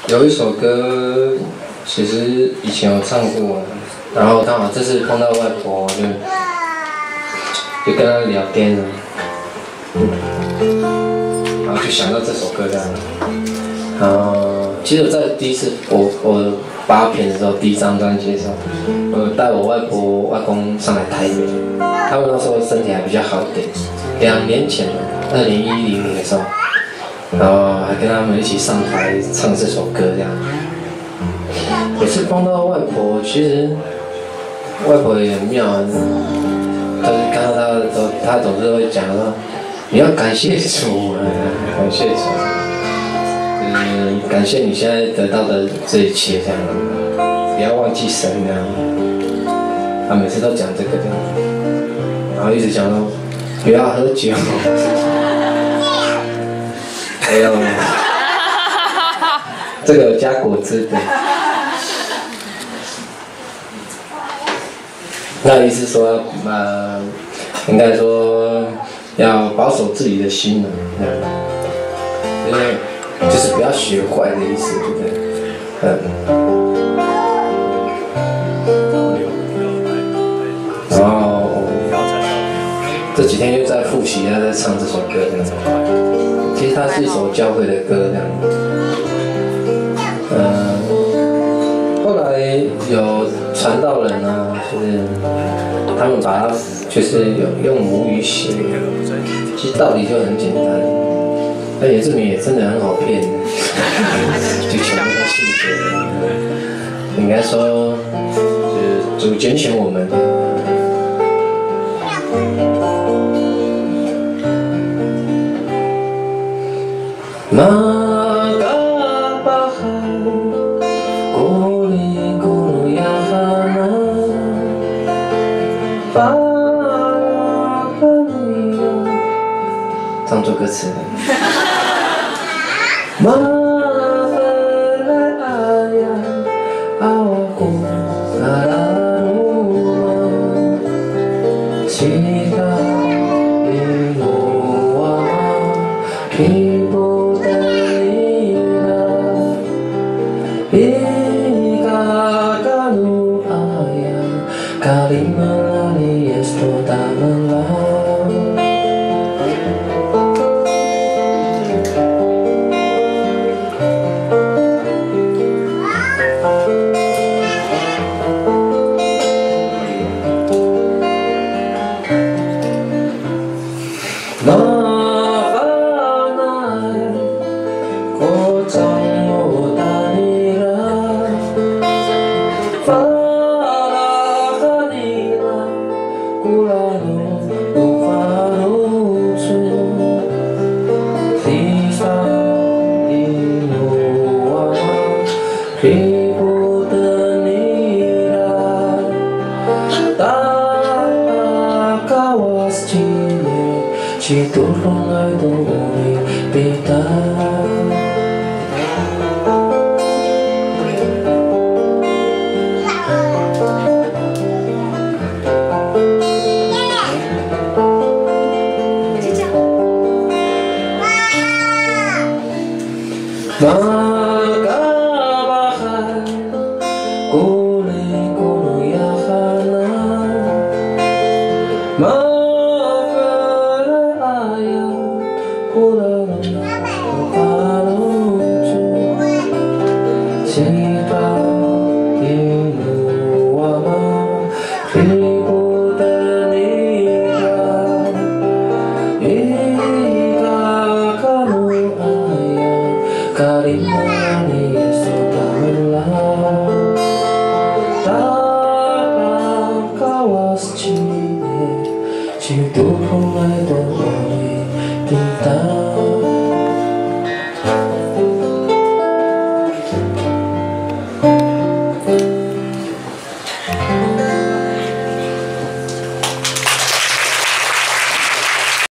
有一首歌，其实以前有唱过，然后刚好这次碰到外婆，就跟她聊天了，然后就想到这首歌这样。其实我在第一次我发片的时候，第一张专辑的时候，我带我外婆外公上来台北，他们那时候身体还比较好一点，2年前，2010年的时候。然后还跟他们一起上台唱这首歌，这样。每次碰到外婆，其实外婆也很妙，但是看到她总是会讲说，你要感谢主，感谢主，感谢你现在得到的这一切，这样，不要忘记神这样。她每次都讲这个这样，然后一直讲说，不要喝酒。还有这个有加果汁的，那意思说，应该说要保守自己的心因为就是不要学坏的意思，对不对？然后这几天又在复习，他在唱这首歌这样。其实它是一首教会的歌，这样。后来有传道人啊，就是他们把它就是用母语写，其实道理就很简单，那原住民也真的很好骗，就全部都信邪。应该说，主拣选我们。Magabahan kuling kunuyahana para kanina 唱错歌词了。Mabalaya aku kararuma Jika inuwa Ikakanu ayam Kalimalani esto tamalam Mafanay Kocang para kanina kulano ufanusu Tisa inuwa ributanira Takawas chile Chitulong ay tuloy pita Magabahan kuling kunuyahana Mabalaya kulang kalucu Sipa inuwama ributanira Ikakanu ayam Kalimani sutamelah Tapang kawas cine Citu rumah